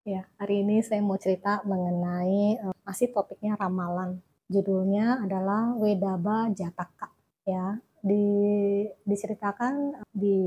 Ya, hari ini saya mau cerita mengenai masih topiknya ramalan. Judulnya adalah Wedaba Jataka. Ya, diceritakan di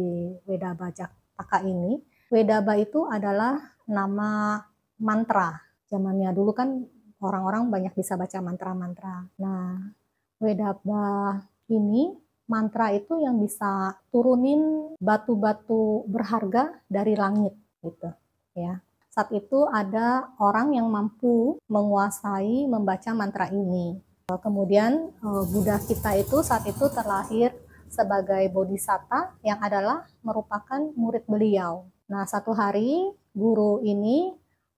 Wedaba Jataka ini, Wedaba itu adalah nama mantra. Zamannya dulu kan orang-orang banyak bisa baca mantra-mantra. Nah, Wedaba ini mantra itu yang bisa turunin batu-batu berharga dari langit gitu, ya. Saat itu ada orang yang mampu menguasai membaca mantra ini. Kemudian Buddha kita itu saat itu terlahir sebagai bodhisatta yang adalah merupakan murid beliau. Nah, satu hari guru ini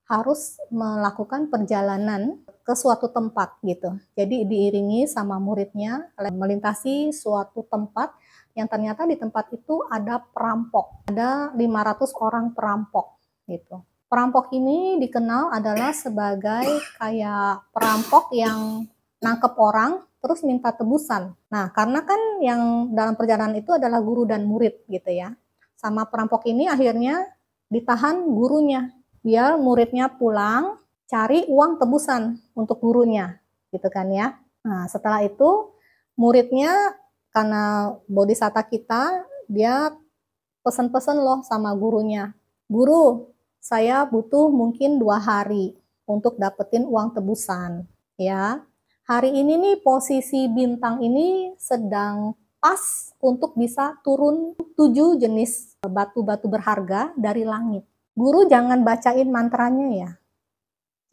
harus melakukan perjalanan ke suatu tempat gitu. Jadi diiringi sama muridnya melintasi suatu tempat yang ternyata di tempat itu ada perampok. Ada 500 orang perampok gitu. Perampok ini dikenal adalah sebagai kayak perampok yang nangkep orang terus minta tebusan. Nah, karena kan yang dalam perjalanan itu adalah guru dan murid gitu ya. Sama perampok ini akhirnya ditahan gurunya. Biar muridnya pulang cari uang tebusan untuk gurunya gitu kan ya. Nah, setelah itu muridnya karena bodhisatta kita dia pesen-pesen loh sama gurunya. Guru, saya butuh mungkin 2 hari untuk dapetin uang tebusan, ya. Hari ini nih posisi bintang ini sedang pas untuk bisa turun 7 jenis batu-batu berharga dari langit. Guru jangan bacain mantranya ya,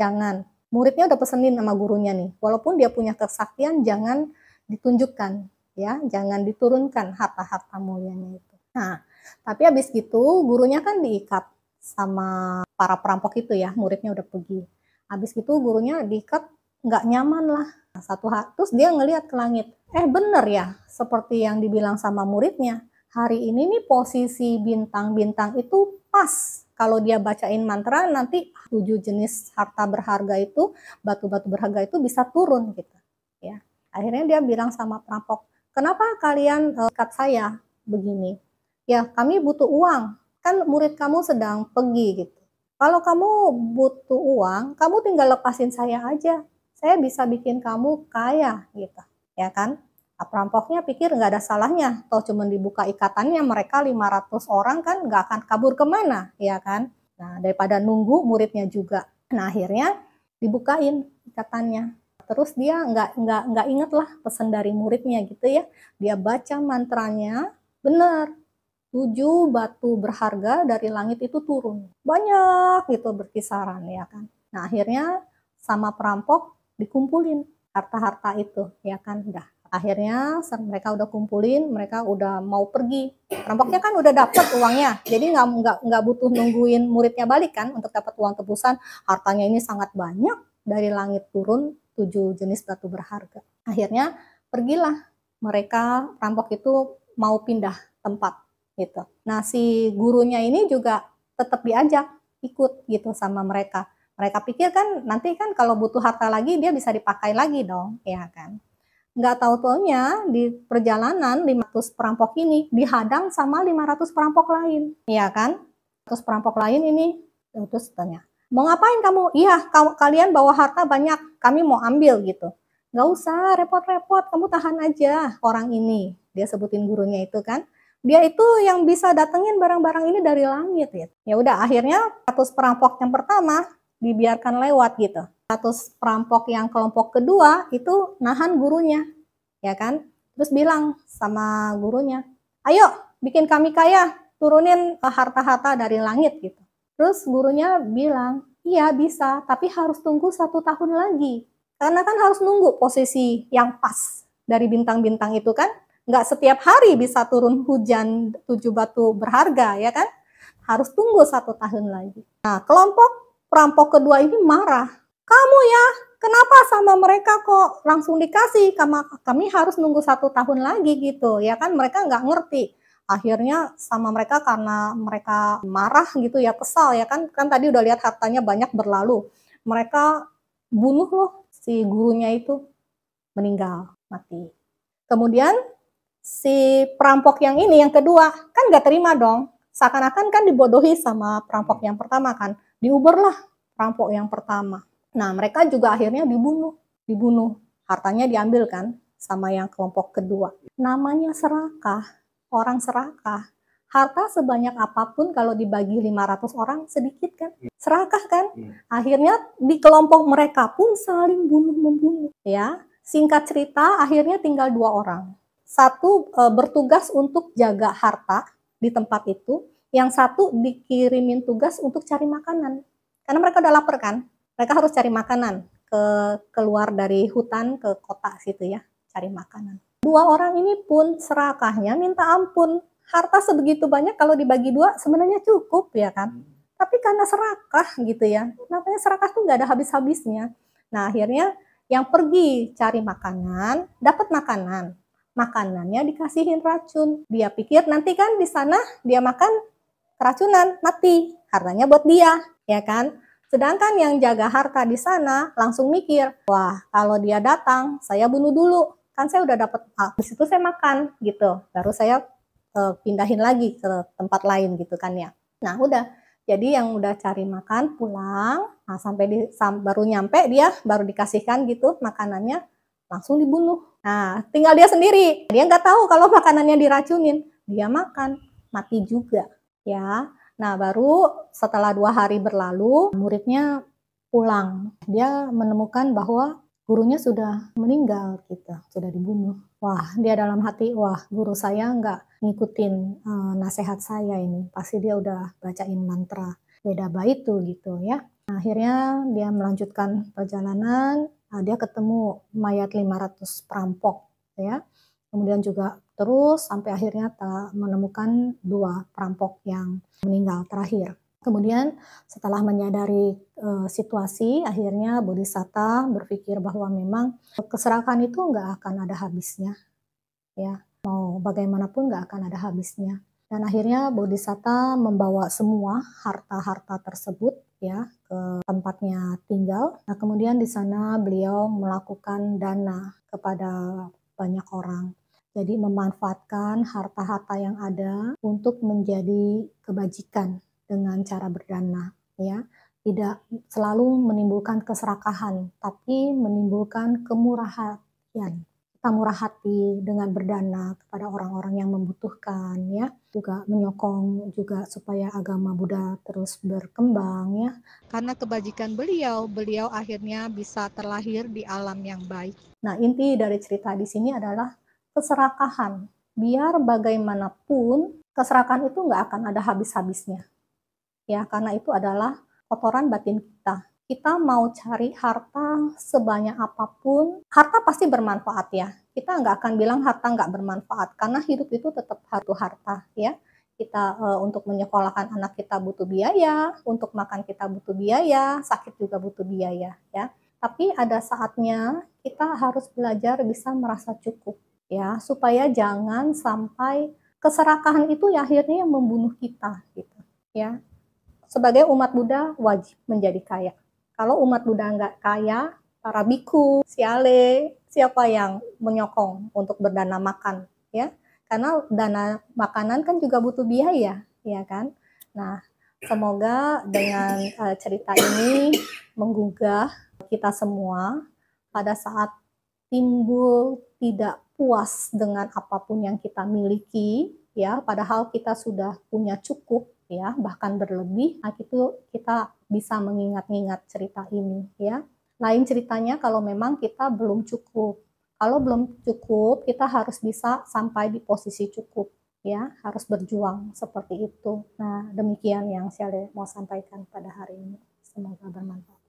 jangan. Muridnya udah pesenin sama gurunya nih, walaupun dia punya kesaktian jangan ditunjukkan, ya, jangan diturunkan harta-harta mulianya itu. Nah, tapi habis gitu gurunya kan diikat sama para perampok itu ya, muridnya udah pergi. Habis gitu gurunya diikat nggak nyaman lah. Satu hari, terus dia ngelihat ke langit. Bener ya, seperti yang dibilang sama muridnya. Hari ini nih posisi bintang-bintang itu pas. Kalau dia bacain mantra nanti 7 jenis harta berharga itu, batu-batu berharga itu bisa turun gitu. Ya. Akhirnya dia bilang sama perampok, kenapa kalian ikat saya begini? Ya, kami butuh uang. Kan murid kamu sedang pergi gitu. Kalau kamu butuh uang, kamu tinggal lepasin saya aja. Saya bisa bikin kamu kaya gitu. Ya kan? Nah, perampoknya pikir nggak ada salahnya. Toh cuma dibuka ikatannya, mereka 500 orang kan nggak akan kabur kemana. Ya kan? Nah, daripada nunggu muridnya juga. Nah, akhirnya dibukain ikatannya. Terus dia nggak inget lah pesan dari muridnya gitu ya. Dia baca mantranya, benar. 7 batu berharga dari langit itu turun. Banyak gitu berkisaran ya kan. Nah, akhirnya sama perampok dikumpulin harta-harta itu ya kan. Udah. Akhirnya mereka udah kumpulin, mereka udah mau pergi. Perampoknya kan udah dapat uangnya. Jadi nggak butuh nungguin muridnya balik kan untuk dapat uang tebusan. Hartanya ini sangat banyak dari langit turun 7 jenis batu berharga. Akhirnya pergilah mereka perampok itu mau pindah tempat gitu. Nah, si gurunya ini juga tetap diajak ikut gitu sama mereka. Mereka pikir kan nanti kan kalau butuh harta lagi dia bisa dipakai lagi dong, ya kan. Nggak tahu-taunya di perjalanan 500 perampok ini dihadang sama 500 perampok lain, ya kan. 500 perampok lain ini terus tanya, mau ngapain kamu? Iya, kalian bawa harta banyak, kami mau ambil gitu. Nggak usah repot-repot, kamu tahan aja orang ini. Dia sebutin gurunya itu kan. Dia itu yang bisa datengin barang-barang ini dari langit gitu. Ya udah akhirnya 100 perampok yang pertama dibiarkan lewat gitu. 100 perampok yang kelompok kedua itu nahan gurunya, ya kan? Terus bilang sama gurunya, ayo bikin kami kaya, turunin harta-harta dari langit gitu. Terus gurunya bilang, iya bisa, tapi harus tunggu 1 tahun lagi. Karena kan harus nunggu posisi yang pas dari bintang-bintang itu kan. Nggak setiap hari bisa turun hujan 7 batu berharga, ya kan? Harus tunggu 1 tahun lagi. Nah, kelompok perampok kedua ini marah. Kamu ya, kenapa sama mereka kok langsung dikasih? Kami harus nunggu 1 tahun lagi gitu, ya kan? Mereka nggak ngerti. Akhirnya sama mereka karena mereka marah gitu ya, kesal ya kan? Kan tadi udah lihat hartanya banyak berlalu. Mereka bunuh loh si gurunya itu, meninggal, mati. Kemudian si perampok yang ini yang kedua kan nggak terima dong, seakan-akan kan dibodohi sama perampok yang pertama kan, diuber lah perampok yang pertama. Nah, mereka juga akhirnya dibunuh. Hartanya diambil kan sama yang kelompok kedua. Namanya serakah, orang serakah. Harta sebanyak apapun kalau dibagi 500 orang sedikit kan? Serakah kan? Akhirnya di kelompok mereka pun saling bunuh-membunuh ya. Singkat cerita akhirnya tinggal 2 orang. Satu bertugas untuk jaga harta di tempat itu, yang satu dikirimin tugas untuk cari makanan. Karena mereka udah lapar kan? Mereka harus cari makanan keluar dari hutan ke kota situ ya, cari makanan. 2 orang ini pun serakahnya minta ampun. Harta sebegitu banyak kalau dibagi 2 sebenarnya cukup ya kan. Tapi karena serakah gitu ya, namanya serakah tuh nggak ada habis-habisnya. Nah akhirnya yang pergi cari makanan, dapat makanan. Makanannya dikasihin racun. Dia pikir nanti kan di sana dia makan keracunan, mati. Hartanya buat dia, ya kan? Sedangkan yang jaga harta di sana langsung mikir, wah kalau dia datang saya bunuh dulu. Kan saya udah dapat, di situ saya makan gitu. Baru saya pindahin lagi ke tempat lain gitu kan ya. Nah udah, jadi yang udah cari makan pulang, nah baru nyampe dia baru dikasihkan gitu makanannya, langsung dibunuh. Nah tinggal dia sendiri, dia nggak tahu kalau makanannya diracunin, dia makan, mati juga ya. Nah baru setelah 2 hari berlalu, muridnya pulang, dia menemukan bahwa gurunya sudah meninggal gitu, sudah dibunuh. Wah, dia dalam hati, wah guru saya nggak ngikutin nasihat saya ini. Pasti dia udah bacain mantra Wedaba itu gitu ya. Nah, akhirnya dia melanjutkan perjalanan, dia ketemu mayat 500 perampok ya. Kemudian juga terus sampai akhirnya menemukan 2 perampok yang meninggal terakhir. Kemudian setelah menyadari situasi, akhirnya Bodhisatta berpikir bahwa memang keserakahan itu nggak akan ada habisnya, ya. Mau bagaimanapun nggak akan ada habisnya. Dan akhirnya Bodhisatta membawa semua harta-harta tersebut ya ke tempatnya tinggal. Nah, kemudian di sana beliau melakukan dana kepada banyak orang. Jadi memanfaatkan harta-harta yang ada untuk menjadi kebajikan dengan cara berdana ya, tidak selalu menimbulkan keserakahan tapi menimbulkan kemurahan. Kita murah hati dengan berdana kepada orang-orang yang membutuhkan ya, juga menyokong juga supaya agama Buddha terus berkembang ya. Karena kebajikan beliau akhirnya bisa terlahir di alam yang baik. Nah, inti dari cerita di sini adalah keserakahan. Biar bagaimanapun keserakahan itu nggak akan ada habis-habisnya. Ya, karena itu adalah kotoran batin kita. Kita mau cari harta sebanyak apapun, harta pasti bermanfaat ya. Kita nggak akan bilang harta nggak bermanfaat, karena hidup itu tetap harus harta ya. Kita untuk menyekolahkan anak kita butuh biaya, untuk makan kita butuh biaya, sakit juga butuh biaya ya. Tapi ada saatnya kita harus belajar bisa merasa cukup ya, supaya jangan sampai keserakahan itu ya akhirnya membunuh kita gitu ya. Sebagai umat Buddha wajib menjadi kaya. Kalau umat Buddha nggak kaya, para biku, siale, siapa yang menyokong untuk berdana makan, ya? Karena dana makanan kan juga butuh biaya, ya kan? Nah, semoga dengan cerita ini menggugah kita semua pada saat timbul tidak puas dengan apapun yang kita miliki, ya, padahal kita sudah punya cukup, ya, bahkan berlebih. Nah, itu kita bisa mengingat-ingat cerita ini ya. Lain ceritanya kalau memang kita belum cukup. Kalau belum cukup, kita harus bisa sampai di posisi cukup ya, harus berjuang seperti itu. Nah, demikian yang saya mau sampaikan pada hari ini. Semoga bermanfaat.